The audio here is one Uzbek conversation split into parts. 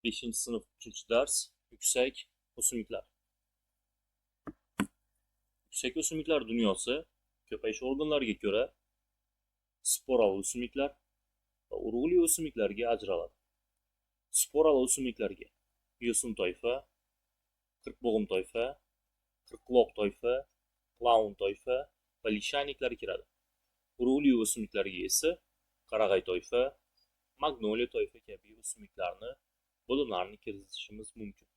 5. sınıf 3. ders Yüksek O'simliklar. Yüksek o'simliklar dunyosi ko'payish organlariga ko'ra sporal o'simliklar va urug'li o'simliklarga ajraladi. Sporal o'simliklarga yo'sin toifa, qirqbog'im toifa, qirqquloq toifa, klaun toifa va lishayniklar kiradi. Urug'li o'simliklarga esa qarag'ay toifa, magnoliya toifa kabi o'simliklarni bo'limlarni kiritishimiz mumkin.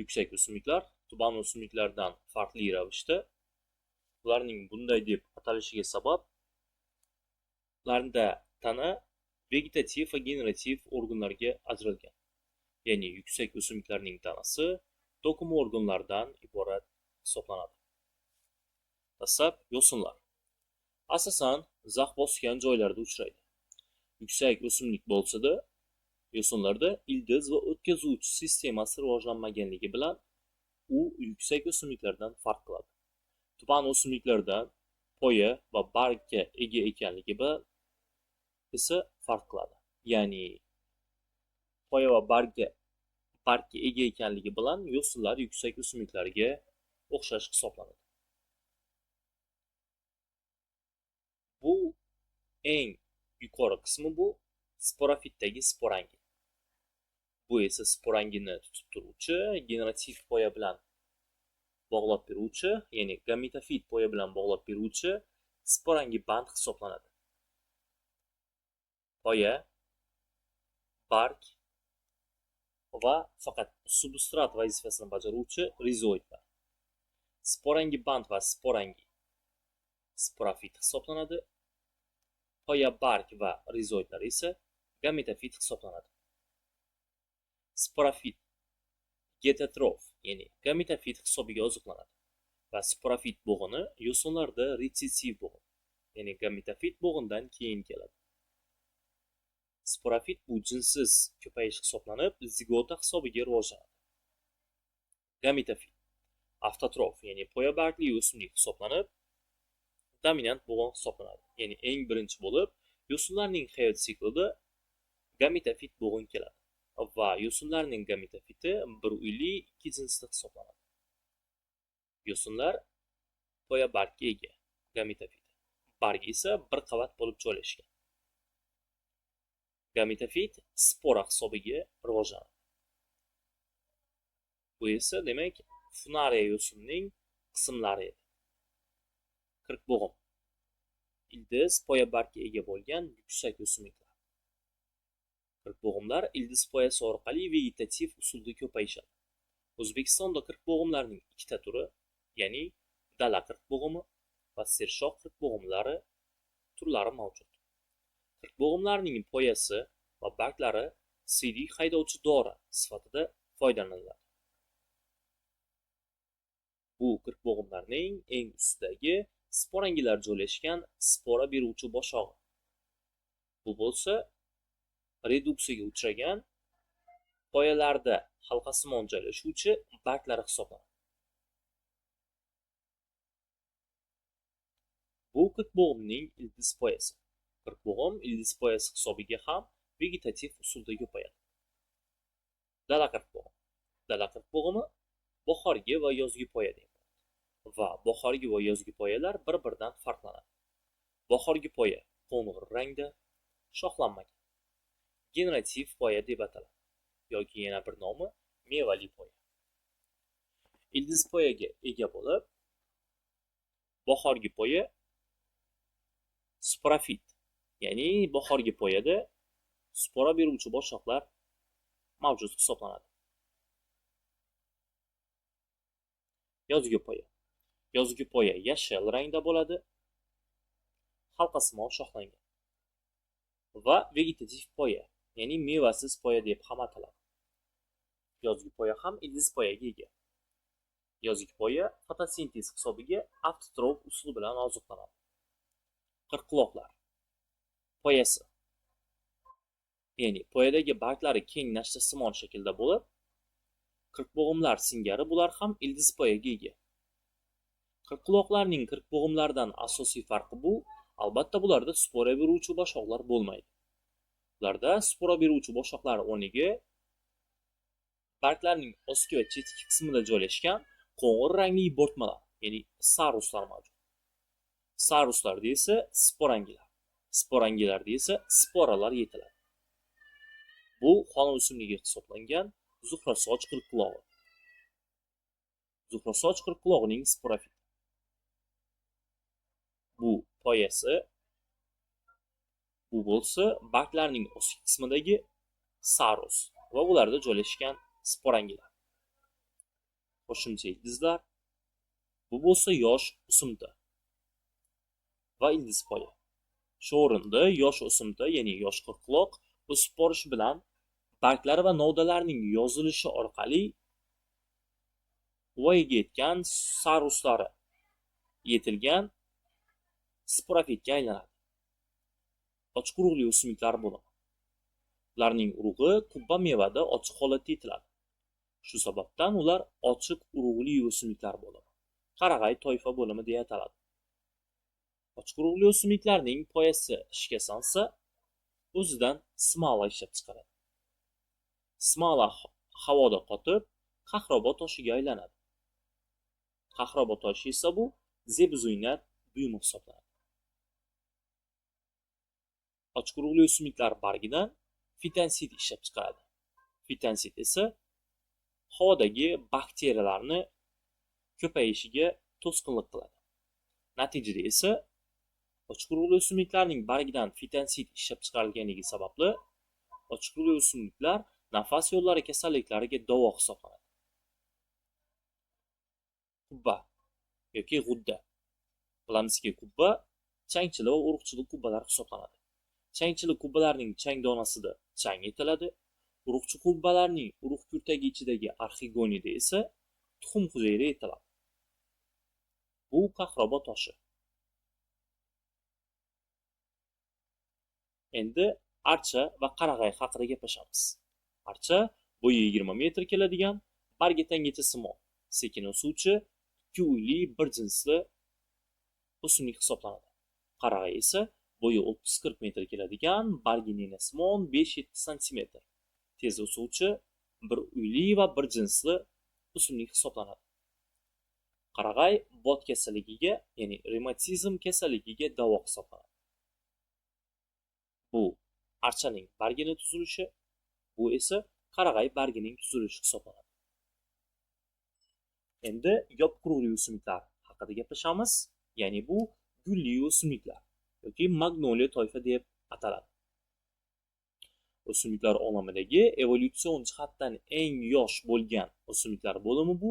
Yuksak o'simliklar tuban o'simliklardan farqli ravishda ularning bunday deb atalishiga sabab ularda tana vegetativ va generativ organlarga ajralgan. Ya'ni yuksak o'simliklarning tanasi to'qima organlardan iborat hisoblanadi. Dastlab yo'sinlar. Asosan zax bosgan joylarda uchraydi. Yuksak o'simlik bo'lsa-da, yo'sinlarda ildiz va o'tkazuvchi sistemasi rivojlanmaganligi bilan u yuksak o'simliklardan farq qiladi. Tuban o'simliklardan poya va bargga ega ekanligi bilan esa farq qiladi. Ya'ni poya va bargga ega ekanligi bilan yo'sinlar yuksak o'simliklarga o'xshash hisoblanadi. Bu eng yuqori qismi bu sporofitdagi sporangi. Bu esa sporangini tutib turuvchi generativ poya bilan bog'lab beruvchi, ya'ni gametofit poya bilan bog'lab beruvchi sporangi band hisoblanadi. Poya, barg va faqat substrat vazifasini bajaruvchi rizoidlar. Sporangi band va sporangi sporofit hisoblanadi. Poya, barg va rizoidlar esa gametofit hisoblanadi. Sporofit heterotrof, ya'ni gametofit hisobiga oziqlanadi va sporofit bo'g'ini yo'sinlarda retsessiv bo'g'in, ya'ni gametofit bo'g'indan keyin keladi. Sporofit bu jinsiz ko'payish hisoblanib, zigota hisobiga rivojlanadi. Gametofit avtotrof, ya'ni poya bargli o'simlik hisoblanib, dominant bo'g'in hisoblanadi. Ya'ni eng birinchi bo'lib yo'sinlarning hayot siklida gametofit bo'g'in keladi va yo'sinlarning gametofiti bir uyli ikki jinsda hisoblanadi. Yo'sinlar poya bargga ega, gametofit. Barg esa bir qavat bo'lib joylashgan. Gametofit spora hisobiga rivojlanadi. Bu esa demak funariya yo'sinining qismlari edi. Qirqbog'im ildiz poya bargga ega bo'lgan yuksak o'simliklar. Qirqbog'imlar ildiz poyasi orqali vegetativ usulda ko'payishadi. O'zbekistonda qirqbog'imlarning ikkita turi, ya'ni dala qirqbog'imi va sershox qirqbog'imlari turlari mavjud. Qirqbog'imlarning poyasi va barglari siydik haydovchi dori sifatida foydalaniladi. Bu qirqbog'imlarning eng ustidagi sporangilar joylashgan spora beruvchi boshog'i. Bu bo'lsa reduksiyaga uchragan poyalarda halqasimon joylashuvchi barglari hisoblanadi. Bu qirqbog'imning ildiz poyasi. Qirqbog'im ildiz poyasi hisobiga ham vegetativ usulda ko'payadi. Dala qirqbog'im. Dala qirqbog'imi bahorgi va yozgi poya deyiladi. Va bahorgi va yozgi poyalar bir-biridan farqlanadi. Bahorgi poya qo'ng'ir rangda, shoxlanmagan. Generativ poya deb ataladi yoki yana bir nomi mevali poya. Ildiz poyaga ega bo'lib, bahorgi poya sporofit, ya'ni bahorgi poyada spora beruvchi boshoqlar mavjud hisoblanadi. Yozgi poya. Yozgi poya yashil rangda bo'ladi, halqasimon shoxlangan. Va vegetativ poya, ya'ni mevasiz poya deb ham ataladi. Yozgi poya ham ildiz poyaga ega. Yozgi poya fotosintez hisobiga avtotrof usul bilan oziqlanadi. Qirqquloqlar poyasi, ya'ni poyadagi barglari keng nashtasimon shaklda bo'lib, qirqbog'imlar singari bular ham ildiz poyaga ega. Qirqquloqlarning qirqbog'imlardan asosiy farqi bu, albatta bularda spora beruvchi boshoqlar bo'lmaydi. Ularda spora beruvchi boshoqlar o'rniga barglarning ostki va chetki qismida joylashgan qo'ng'ir rangli bo'rtmalar, ya'ni saruslar mavjud. Saruslarda esa sporangilar, sporangilarda esa sporalar yetiladi. Bu xona o'simligi hisoblangan zuhrasoch qirqquloqi. Zuhrasoch qirqquloqining sporofiti. Bu poyasi, bu bo'lsa barglarning ostki qismidagi sarus va ularda joylashgan sporangilar. Qo'shimcha ildizlar. Bu bo'lsa yosh o'simta va ildiz poya. Shu o'rinda yosh o'simta, ya'ni yosh qirqquloq o'sib borishi bilan barglari va novdalarining yozilishi orqali voyaga yetgan saruslari yetilgan sporofitga aylanadi. Ochiq urug'li o'simliklar bo'ladi. Ularning urug'i qubba mevada ochiq holatda yetiladi. Shu sababdan ular ochiq urug'li o'simliklar bo'ladi. Qarag'ay toifa bo'limi deya ataladi. Ochiq urug'li o'simliklarning poyasi ishga solinsa, o'zidan smala ishlab chiqaradi. Smala havoda qotib, qahraboq toshiga aylanadi. Qahraboq toshi esa bu zeb-ziynat buyumi hisoblanadi. Ochiq urug'li o'simliklar bargidan fitonsid ishlab chiqaradi. Fitonsid esa havodagi bakteriyalarni ko'payishiga to'sqinlik qiladi. Natijada esa ochiq urug'li o'simliklarning bargidan fitonsid ishlab chiqarilganligi sababli ochiq urug'li o'simliklar nafas yo'llari kasalliklariga davo hisoblanadi. Qubba yoki g'udda. Bilamizki, qubba changchilik va urug'chilik qubbalar hisoblanadi. Changchilik qubbalarning chang donasida chang yetiladi. Urug'chi qubbalarning urug' kurtagi ichidagi arxigonida esa tuxum hujayra yetiladi. Bu qahraboq toshi. Endi archa va qarag'ay haqida gaplashamiz. Archa bo'yi 20 metr keladigan, bargi tangacha simon, sekin o'suvchi, ikki uyli bir jinsli o'simlik hisoblanadi. Qarag'ay esa bo'yi 30-40 metr keladigan, bargi ninasimon 5-7 sm, tez o'suvchi, bir uyli va bir jinsli o'simlik hisoblanadi. Qarag'ay bot kasalligiga, ya'ni revmatizm kasalligiga davo hisoblanadi. Bu archaning bargining tuzilishi, bu esa qarag'ay bargining tuzilishi hisoblanadi. Endi yopiq urug'li o'simliklar haqida gaplashamiz, ya'ni bu gulli o'simliklar yoki magnoliya toifa deb ataladi. O'simliklar olamidagi evolyutsion jihatdan eng yosh bo'lgan o'simliklar bo'limi bu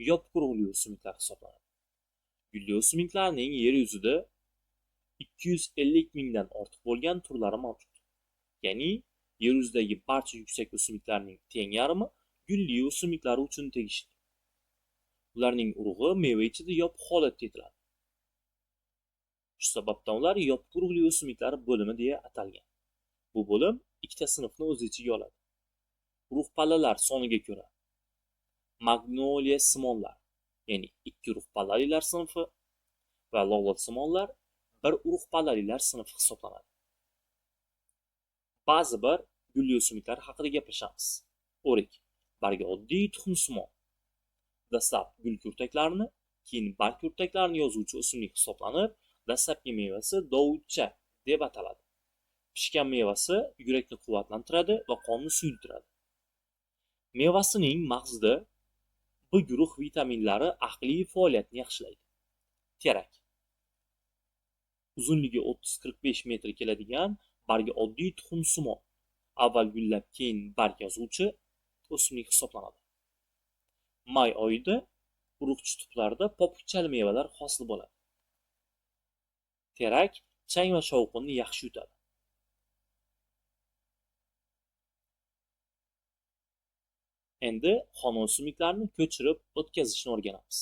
yopiq urug'li o'simliklar hisoblanadi. Gulli o'simliklarning yer yuzida 250 mingdan ortiq bo'lgan turlari mavjud. Ya'ni yer yuzidagi barcha yuksak o'simliklarning teng yarmi gulli o'simliklar uchun tegishli. Ularning urug'i meva ichida yopiq holatda yetiladi. Shu sababdan ular yopiq urug'li o'simliklar bo'limi deya atalgan. Bu bo'lim ikkita sinfni o'z ichiga oladi. Urug' pallalar soniga ko'ra magnoliya simonlar, ya'ni 2 urug' pallalilar sinfi va lolot simonlar bir urug' pallalilar sinfi hisoblanadi. Ba'zi bir gulli o'simliklar haqida gaplashamiz. O'rik, bargi oddiy tuxum simon. Dastlab gul kurtaklarini, keyin barg kurtaklarini yozuvchi o'simlik hisoblanib, dastlabki mevasi dovutcha deb ataladi. Pishgan mevasi yurakni quvvatlantiradi va qonni suyultiradi. Mevasining mag'zida B guruh vitaminlari aqliy faoliyatni yaxshilaydi. Terak. Uzunligi 30-45 metr keladigan, bargi oddiy tuxum simon, avval gullab keyin barg yozuvchi o'simlik hisoblanadi. May oyida urug'chi tuplarda popukchali mevalar hosil bo'ladi. Terak chang va shovqinni yaxshi yutadi. Endi xona o'simliklarini ko'chirib o'tkazishni o'rganamiz.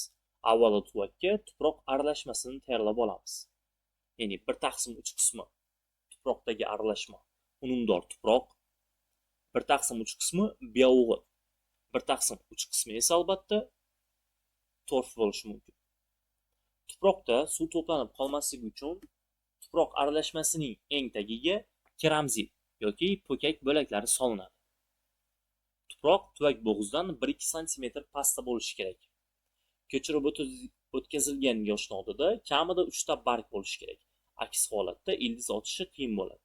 Avvalo tuvakka tuproq aralashmasini tayyorlab olamiz. Ya'ni 1/3 qismi tuproqdagi aralashma unumdor tuproq, 1/3 qismi bio'g'it, 1/3 qismi esa albatta torf bo'lishi mumkin. Tuproqda suv to'planib qolmasligi uchun tuproq aralashmasining eng tagiga keramzit yoki po'kak bo'laklari solinadi. Tuproq tuvak bo'g'izdan 1-2 sm pastda bo'lishi kerak. Ko'chirib o'tkazilgan yosh nodada kamida 3 ta barg bo'lishi kerak. Aks holatda ildiz ochishi qiyin bo'ladi.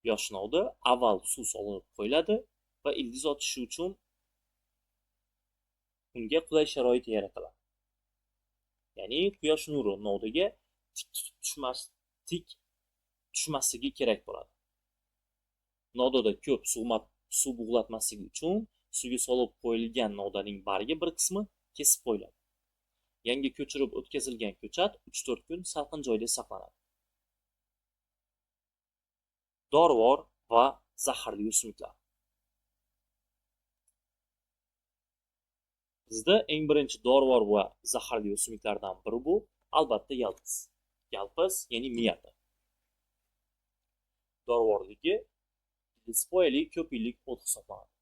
Yosh novda avval suv solinib qo'yiladi va ildiz ochishi uchun unga qulay sharoit yaratiladi. Ya'ni quyosh nuri novdaga tik tushmasligi kerak bo'ladi. Nodada ko'p suv bug'latmasligi uchun suvga solib qo'yilgan novdaning bargi bir qismi kesib qo'yiladi. Yangi ko'chirib o'tkazilgan ko'chat 3-4 kun salqin joyda saqlanadi. Dorivor va zaharli o'simliklar. Bizda eng birinchi dorivor va zaharli o'simliklardan biri bu albatta yalpiz. Yalpiz, ya'ni miyata. Dorivorligi dispoyali ko'p yillik o't hisoblanadi.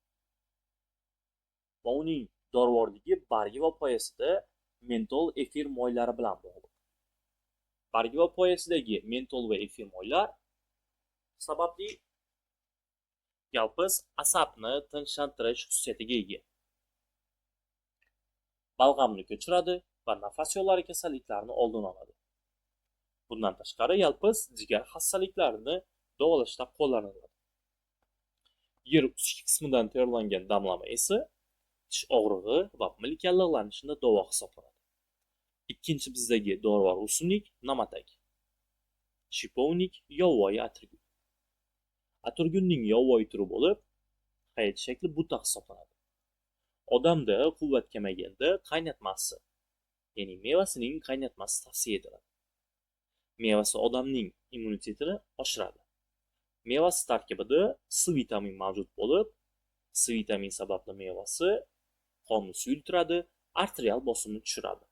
Va uning dorivorligi bargi va poyasida mentol efir moylari bilan bog'liq. Bargi va poyasidagi mentol va efir moylar sababli yalpiz asabni tinchlantirish xususiyatiga ega. Balg'amni ko'chiradi va nafas yo'llari kasalliklarini oldini oladi. Bundan tashqari yalpiz jigar xastaliklarini davolashda qo'llaniladi. Yer ustki qismidan tayyorlangan damlama esa tish og'rig'i va milk yallig'lanishida davo hisoblanadi. Ikkinchi bizdagi dorivor o'simlik namatak. Shipovnik yovvoyi atirgul. Atirgulning yovvoyi turi bo'lib, hayit shakli buta hisoblanadi. Odamda quvvat kamayganda qaynatmasi, ya'ni mevasining qaynatmasi tavsiya etiladi. Mevasi odamning immunitetini oshiradi. Mevasi tarkibida C vitamin mavjud bo'lib, C vitamin sababli mevasi qonni suyultiradi, arterial bosimni tushiradi.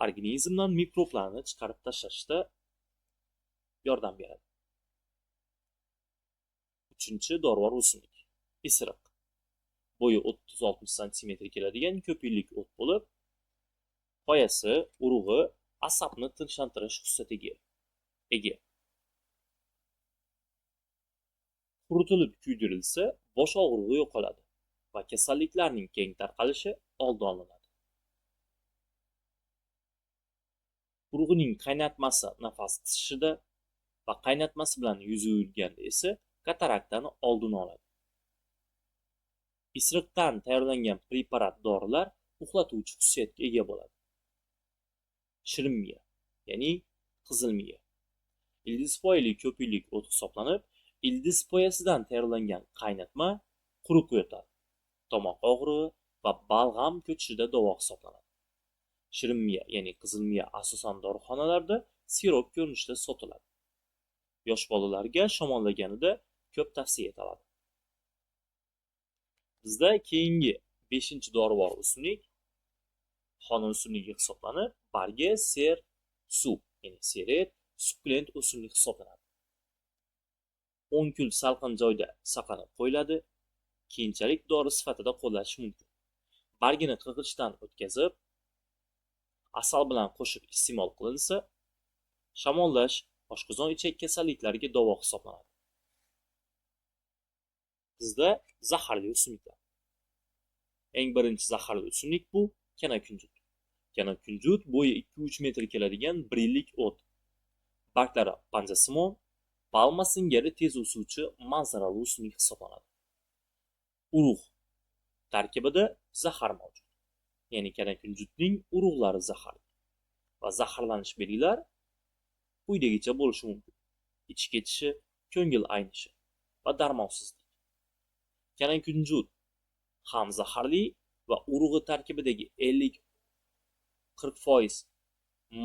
Organizmdan mikroblarni chiqarib tashlashda yordam beradi. Uchinchi dorivor o'simlik isiriq. Bo'yi 30-60 cm keladigan ko'p yillik o't bo'lib, poyasi, urug'i asabni tinchlantirish xususiyatiga ega. Quritilib kuydirilsa, bosh og'rig'i yo'qoladi va kasalliklarning keng tarqalishi oldi olinadi. Urug'ining qaynatmasi nafas tishida va qaynatmasi bilan yuzi yurganda esa kataraktani oldini oladi. Isiriqdan tayyorlangan preparat dorilar uxlatuvchi xususiyatga ega bo'ladi. Shirin miya, ya'ni qizil miya. Ildiz poyali ko'p yillik o't hisoblanib, ildiz poyasidan tayyorlangan qaynatma quruq yotadi. Tomoq og'rig'i va balg'am ko'chishida davo hisoblanadi. Shirin miya, ya'ni qizil miya asosan dorixonalarda sirop ko'rinishida sotiladi. Yosh bolalarga shamollaganida ko'p tavsiya etiladi. Bizda keyingi 5-dorivor o'simlik xona o'simligi hisoblanib, bargi ser suv, ya'ni seret, sukkulent o'simlik hisoblanadi. 10 kun salqin joyda saqlanib qo'yiladi, keyinchalik dori sifatida qo'llash mumkin. Bargini qirg'ichdan o'tkazib, asal bilan qo'shib iste'mol qilinsa, shamollash, oshqozon ichak kasalliklariga davo hisoblanadi. Bizda zaharli o'simliklar. Eng birinchi zaharli o'simlik bu kanakunjut. Kanakunjut bo'yi 2-3 metr keladigan 1 yillik o't. Barglari panjasimon, palma singari tez o'suvchi manzarali o'simlik hisoblanadi. Urug' tarkibida zahar mavjud. Ya'ni kanakunjutning urug'lari zaharli. Va zaharlanish belgilari quyidagicha bo'lishi mumkin. Ich ketishi, ko'ngil aynishi va darmonsizlik. Kanakunjut ham zaharli va urug'i tarkibidagi 50-40%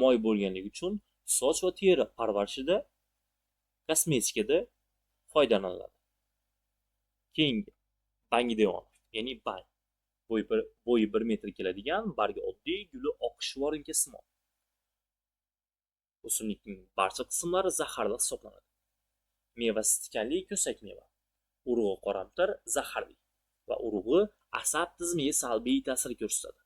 moy bo'lganligi uchun soch va teri parvarishida, kosmetikada foydalaniladi. Keyingi bangidevon, ya'ni bang. Bo'yi 1 metr keladigan, bargi oddiy, guli oqish vorinkasimon. O'simlikning barcha qismlari zaharli hisoblanadi. Mevasi tikanli ko'sak meva. Urug'i qoramtir, zaharli va urug'i asab tizimiga salbiy ta'sir ko'rsatadi.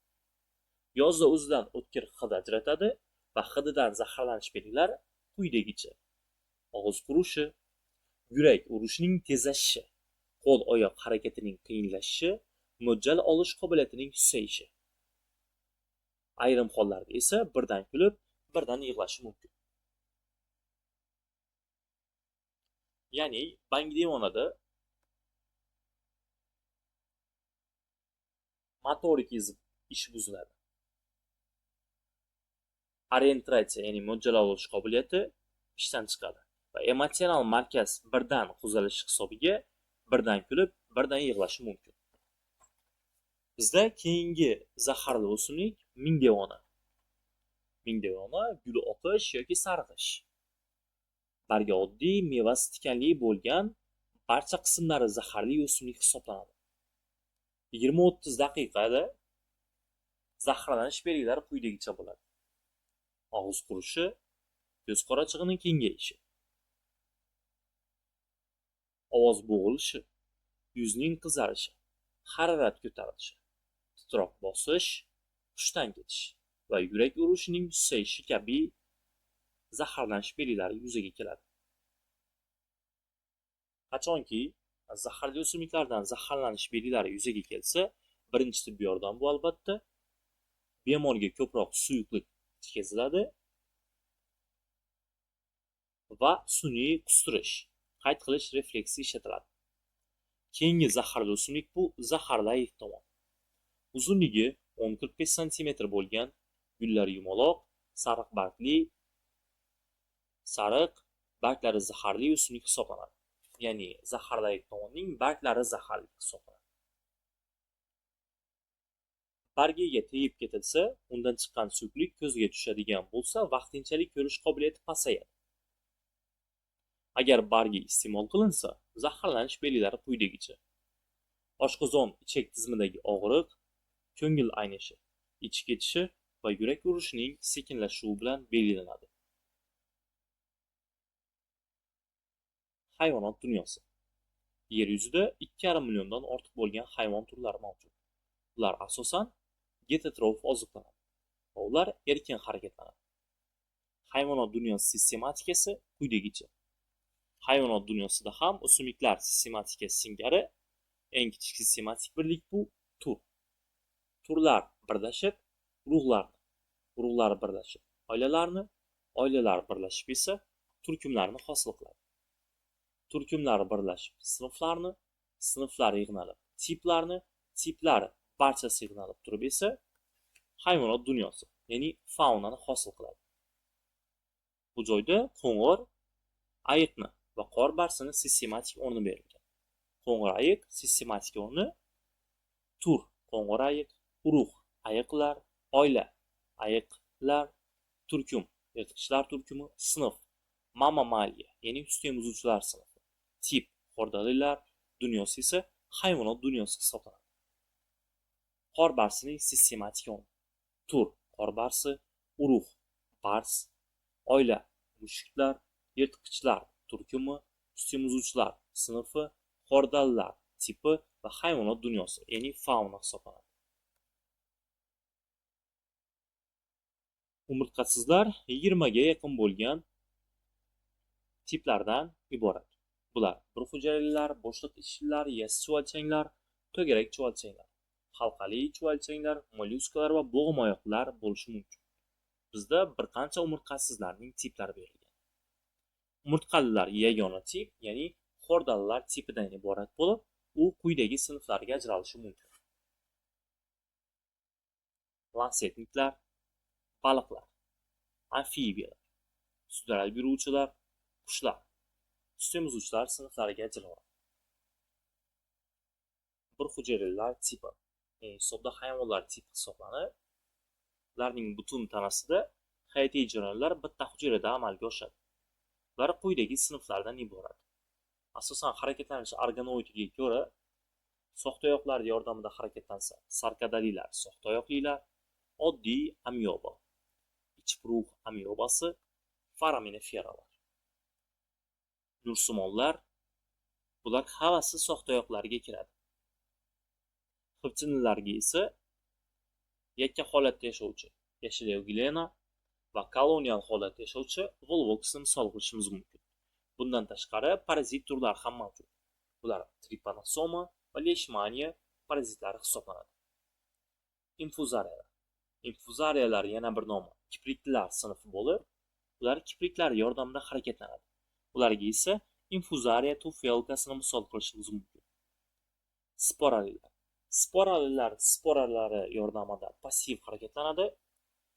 Yozda o'zidan o'tkir hid ajratadi va hididan zaharlanish belgilari quyidagicha: og'iz qurishi, yurak urishining tezlashishi, qo'l oyoq harakatining qiyinlashishi, mo'ljal olish qobiliyatining susayishi. Ayrim hollarda esa birdan kulib, birdan yig'lashi mumkin. Ya'ni bangi devonada motorik ish buziladi. Orientatsiya, ya'ni mo'ljal olish qobiliyati ishdan chiqadi va emotsional markaz birdan qo'zg'alishi hisobiga birdan kulib, birdan yig'lashi mumkin. Bizda keyingi zaharli o'simlik mingdevona. Mingdevona gul oqish yoki sarg'ish. Bargi oddiy mevasi tikanli bo'lgan barcha qismlari zaharli o'simlik hisoblanadi. 20-30 daqiqada zaharlanish belgilari quyidagicha bo'ladi. Og'iz qurishi, ko'z qorachig'ining kengayishi, ovoz bo'g'ilishi, yuzning qizarishi, harorat ko'tarilishi, titroq bosish, hushdan ketish va yurak urishining susayishi kabi zaharlanish belgilari yuzaga keladi. Qachonki zaharli o'simliklardan zaharlanish belgilari yuzaga kelsa, birinchi tibbiy yordam bu albatta bemorga ko'proq suyuqlik yetkaziladi va sun'iy qustirish, qayd qilish refleksi ishlatiladi. Keyingi zaharli o'simlik bu zaharli ayiq tomon. Uzunligi 10-45 cm bo'lgan, gullari yumaloq, sariq bargli, sariq barglari zaharli o'simlik hisoblanadi. Ya'ni zaharli ayiq tomonning barglari zaharli hisoblanadi. Bargiga tegib ketilsa, undan chiqqan suyuqlik ko'zga tushadigan bo'lsa, vaqtinchalik ko'rish qobiliyati pasayadi. Agar bargi iste'mol qilinsa, zaharlanish belgilari quyidagicha: oshqozon ichak tizimidagi og'riq, ko'ngil aynishi, ichib ketishi va yurak urishining sekinlashuvi bilan belgilanadi. Hayvonot dunyosi. Yer yuzida 2,5 milliondan ortiq bo'lgan hayvon turlari mavjud. Ular asosan heterotrof oziqlanadi va ular erkin harakatlanadi. Hayvonot dunyosi sistematikasi quyidagicha. Hayvonot dunyosida ham o'simliklar sistematikasi singari eng kichik sistematik birlik bu tur. Turlar birlashib urug'larni, urug'lar birlashib oilalarni, oilalar birlashib esa turkumlarni hosil qiladi. Turkumlar birlashib sinflarni, sinflar yig'nalib tiplarni, tiplar barchasi yig'nalib turib esa hayvonot dunyosi, ya'ni faunani hosil qiladi. Bu joyda qo'ng'ir ayiqni va qor barsini sistematik o'rni berilgan. Qo'ng'ir ayiq sistematik o'rni tur, qo'ng'ir ayiq, urug' ayiqlar, oila ayiqlar, turkum, yirtqichlar turkumi, sinf, mammalia, ya'ni sut emizuvchilar sinfi, tip, xordalilar dunyosi esa hayvonot dunyosi hisoblanadi. Qor barsining sistematik o'rni: tur, qor barsi, urug', bars, oila, mushuklar, yirtqichlar turkumi, sut emizuvchilar sinfi, xordallar tipi va hayvonot dunyosi, ya'ni fauna hisoblanadi. Umurtqasizlar 20 ga yaqin bo'lgan tiplardan iborat. Bular bir hujayralar, bo'shliq ichlilar, yassi chuvalchanglar, to'garak chuvalchanglar, halqali chuvalchanglar, mollyuskalar va bo'g'imoyoqlar bo'lishi mumkin. Bizda bir qancha umurtqasizlarning tiplari berilgan. Umurtqalilar yagona tip, ya'ni xordallar tipidan iborat bo'lib, u quyidagi sinflarga ajralishi mumkin. Lansetniklar, baliqlar, amfibiyalar, sudralib yuruvchilar, qushlar, sut emizuvchilar sinflariga ajraladi. Bir hujayralar tipi, ya'ni sodda hayvonlar tipi hisoblanib, ularning butun tanasida hayotiy jarayonlar bitta hujayrada amalga oshadi. Ular quyidagi sinflardan iborat. Asosan harakatlanish organoidiga ko'ra so'xtoyoqlar yordamida harakatlansa, sarkadalilar, so'xtoyoqlilar, oddiy amyoba, ichpurug' amyobasi, foraminiferalar. Nursimonlar, bular havasi so'xtoyoqlarga kiradi. Xipchinlilarga esa yakka holatda yashovchi Yashil Euglena va kolonial holatda yashovchi Volvoxni misol qilishimiz mumkin. Bundan tashqari parazit turlari ham mavjud. Bular tripanosoma va leishmaniya parazitlari hisoblanadi. Infuzariyalar. Infuzariyalar yana bir nomi kipriklilar sinfi bo'lib, ular kipriklar yordamida harakatlanadi. Ularga esa infuzariya tufelkasini misol qilishimiz mumkin. Sporalilar. Sporalilar sporalari yordamida passiv harakatlanadi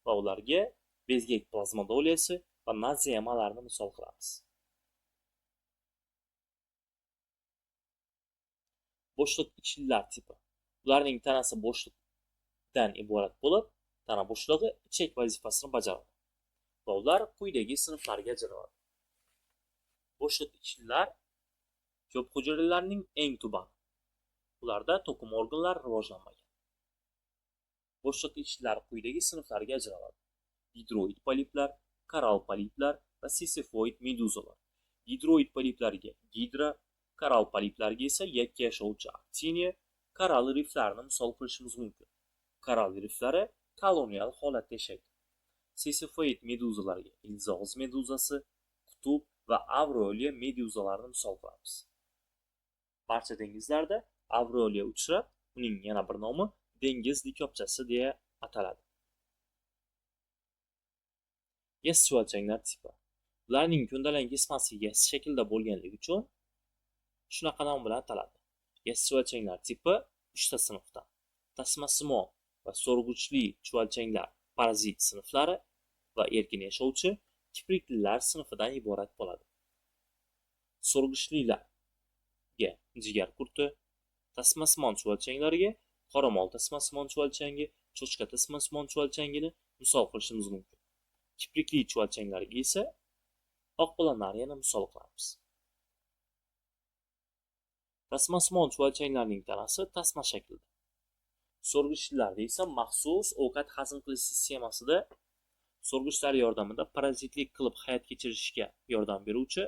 va ularga bezgak plazmodoliyasi va nazemalarni misol qilamiz. Bo'shliq ichlilar tipi. Ularning tanasi bo'shliqdan iborat bo'lib, tana bo'shlig'i ichak vazifasini bajaradi va ular quyidagi sinflarga ajraladi. Bo'shliq ichlilar ko'p hujayralarning eng tubani. Ularda to'qim organlari rivojlanmagan. Bo'shliq ichlilar quyidagi sinflarga ajraladi. Gidroid poliplar, koral poliplar va sisifoid meduzalar. Gidroid poliplarga gidra, koral poliplarga esa yakka yashovchi aktiniya, koral riflarini misol qilishimiz mumkin. Koral riflari kolonial holatda yashaydi. Sisifoid meduzalarga ilzoz meduzasi, qutub va avroliya meduzalarini misol qilamiz. Barcha dengizlarda avroliya uchrab, uning yana bir nomi dengiz likopchasi deya ataladi. Yes chuvalchanglar tipi. Ularning ko'ndalang kismasi yes shaklda bo'lganligi uchun shunaqa nom bilan ataladi. Yes chuvalchanglar tipi 3 ta sinfdan. Tasmasimon va so'rg'ichli chuvalchanglar parazit sinflari va erkin yashovchi kipriklilar sinfidan iborat bo'ladi. So'rg'ichlilarga jigar qurti, tasmasimon chuvalchanglarga qoramol tasmasimon chuvalchangi, cho'chqa tasmasimon chuvalchangini misol qilishimiz mumkin. Kiprikli chuvalchanglarga esa oq planariyani misol qilamiz. Tasmasimon chuvalchanglarning tanasi tasma shaklida. So'rg'ichlarda esa maxsus ovqat hazm qilish sistemasida so'rg'ichlar yordamida parazitlik qilib hayot kechirishga yordam beruvchi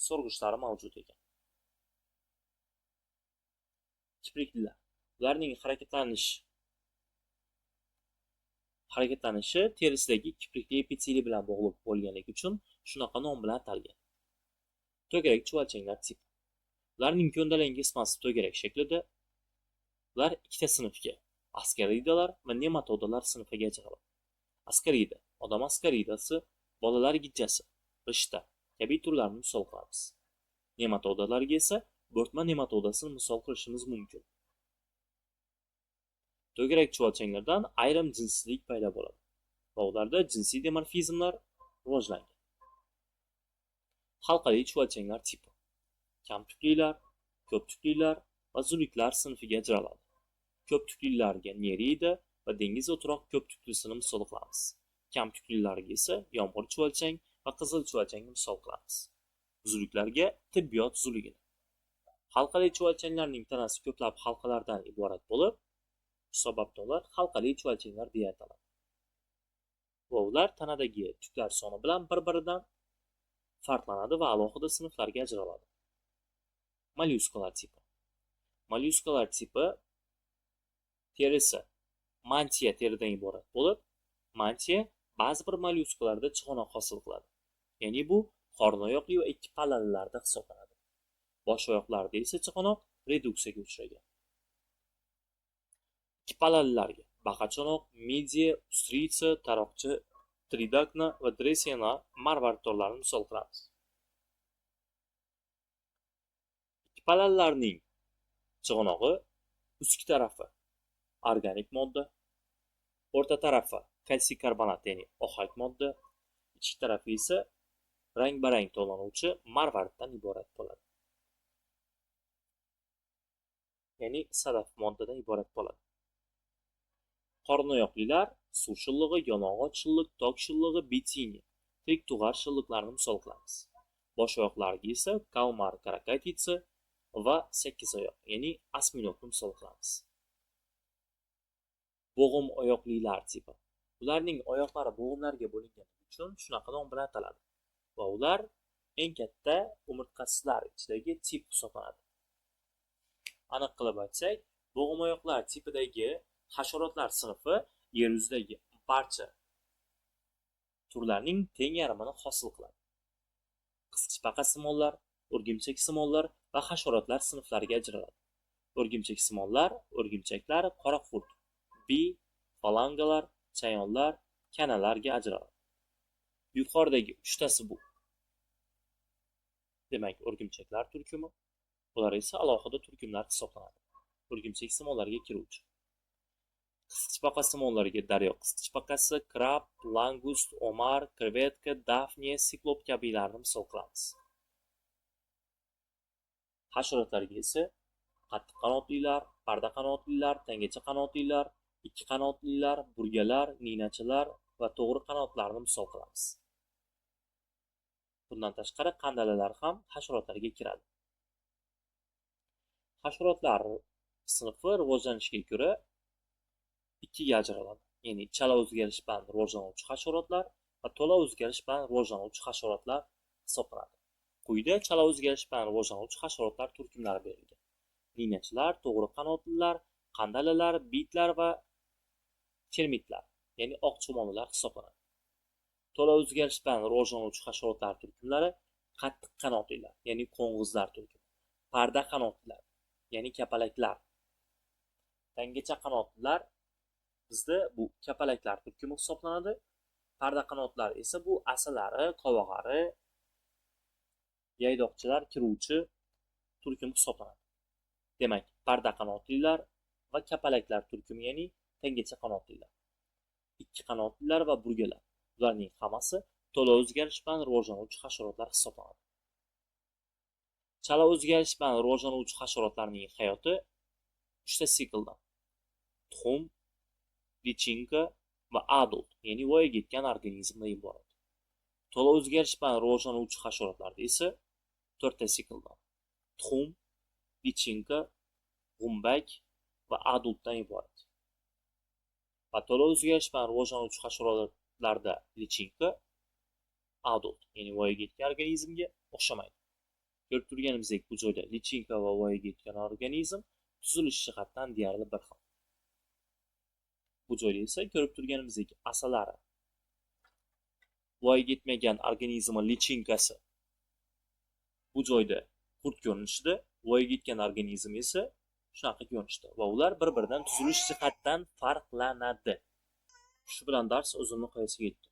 so'rg'ichlar mavjud ekan. Kipriklilar. Ularning harakatlanishi terisidagi kiprikli epiteliy bilan bog'liq bo'lganligi uchun shunaqa nom bilan atalgan. To'garak chuvalchanglar tipi. Ularning ko'ndalang kismasi to'garak shaklida. Ular ikkita sinfga, askaridalar va nematodalar sinfiga ajraladi. Askarida, odam askaridasi, bolalar gijjasi, rishta kabi turlarni misol qilamiz. Nematodalarga esa bo'rtma nematodasini misol qilishimiz mumkin. To'garak chuvalchanglardan ayrim jinsizlik paydo bo'ladi va ularda jinsiy dimorfizmlar rivojlangan. Halqali chuvalchanglar tipi. Kam tuklilar, ko'p tuklilar va zuliklar sinfiga ajraladi. Ko'p tuklilarga nerida va dengiz o'troq ko'p tuklisini misol qilamiz. Kam tuklilarga esa yomg'ir chuvalchang va qizil chuvalchangni misol qilamiz. Zuliklarga tibbiyot zuligini. Halqali chuvalchanglarning tanasi ko'plab halqalardan iborat bo'lib, shu sababdan ular halqali chuvalchanglar deya ataladi. Va ular tanadagi tuklar soni bilan bir-biridan farqlanadi va alohida sinflarga ajraladi. Mollyuskalar tipi. Mollyuskalar tipi terisi mantiya teridan iborat bo'lib, mantiya ba'zi bir mollyuskalarda chig'anoq hosil qiladi. Ya'ni bu qornoyoqli va ikki pallalilarda hisoblanadi. Bosh oyoqlarda esa chig'anoq reduksiyaga uchragan. Ikki pallalilarga baqachonoq, midye, ustritsa, taroqchi, tridakna va dresena marvarid turlarini misol qilamiz. Ikki pallalilarning chig'anog'i ustki tarafi organik modda, o'rta tarafi kalsiy karbonat, ya'ni ohak modda, ichki tarafi esa rang-barang tonlanuvchi marvariddan iborat bo'ladi. Ya'ni sadaf moddadan iborat bo'ladi. Qornoyoqlilar suv shillig'i, yonog'och shilliq, tok shillig'i, betiniya, tirik tug'ar shilliqlarini misol qilamiz. Bosh oyoqlarga esa kalmar karakatitsa va sakkizoyoq, ya'ni osminokni misol qilamiz. Bo'g'im oyoqlilar tipi. Ularning oyoqlari bo'g'imlarga bo'linganligi uchun shunaqa nom bilan ataladi va ular eng katta umurtqasizlar ichidagi tip hisoblanadi. Aniq qilib aytsak, bo'g'im oyoqlar tipidagi hasharotlar sinfi yer yuzidagi barcha turlarning teng yarmini hosil qiladi. qisqichbaqa simonlar, o'rgimchak simonlar va hasharotlar sinflariga ajraladi. O'rgimchak simonlar, o'rgimchaklar, qoraqurt, falangalar, chayonlar, kanalarga ajraladi. Yuqoridagi uchtasi bu. Demak, o'rgimchaklar turkumi, bular esa alohida turkumlar hisoblanadi. O'rgimchak simonlariga kiruvchi. Qisqichbaqa simonlariga daryo qisqichbaqasi, krab, langust, omar, krevetka, dafniya, siklop kabilarni misol qilamiz. Hasharotlarga esa qattiq qanotlilar, parda qanotlilar, tangacha qanotlilar, ikki qanotlilar, burgalar, ninachilar va to'g'ri qanotlarni misol qilamiz. Bundan tashqari qandalalar ham hasharotlarga kiradi. Hasharotlar sinfi rivojlanishiga ko'ra ikkiga ajraladi. Ya'ni chala o'zgarish bilan rivojlanuvchi hasharotlar va to'la o'zgarish bilan rivojlanuvchi hasharotlar hisoblanadi. Quyida chala o'zgarish bilan rivojlanuvchi hasharotlar turkumlari berilgan. Ninachilar, to'g'ri qanotlilar, qandalalar, bitlar va termitlar, ya'ni oq chumolilar hisoblanadi. To'la o'zgarish bilan rivojlanuvchi hasharotlar turkumlari qattiq qanotlilar, ya'ni qo'ng'izlar turkumi, parda qanotlilar, ya'ni kapalaklar, tangacha qanotlilar bizda bu kapalaklar turkumi hisoblanadi. Parda qanotlar esa bu asalari, qovog'ari, yaydoqchilar kiruvchi turkum hisoblanadi. Demak, parda qanotlilar va kapalaklar turkumi, ya'ni tangacha qanotlilar, ikki qanotlilar va burgalar, ularning hammasi to'la o'zgarish bilan rivojlanuvchi hasharotlar hisoblanadi. Chala o'zgarish bilan rivojlanuvchi hasharotlarning hayoti 3 ta sikldan: tuxum, lichinka va adult, ya'ni voyaga yetgan organizmdan iborat. To'la o'zgarish bilan rivojlanuvchi hasharotlarda esa 4 ta sikldan: tuxum, lichinka, g'umbak va adultdan iborat. Va to'la o'zgarish bilan rivojlanuvchi hasharotlarda lichinka, adult, ya'ni voyaga yetgan organizmga o'xshamaydi. Ko'rib turganimizdek, bu joyda lichinka va voyaga yetgan organizm tuzilish jihatdan deyarli bir xil. Bu joyda esa ko'rib turganimizdek, asalari voyaga yetmagan organizm lichinkasi bu joyda qurt ko'rinishida, voyaga yetgan organizm esa shunaqa ko'rinishda va ular bir-biridan tuzilish jihatdan farqlanadi. Shu bilan dars o'zini nihoyasiga yetdi.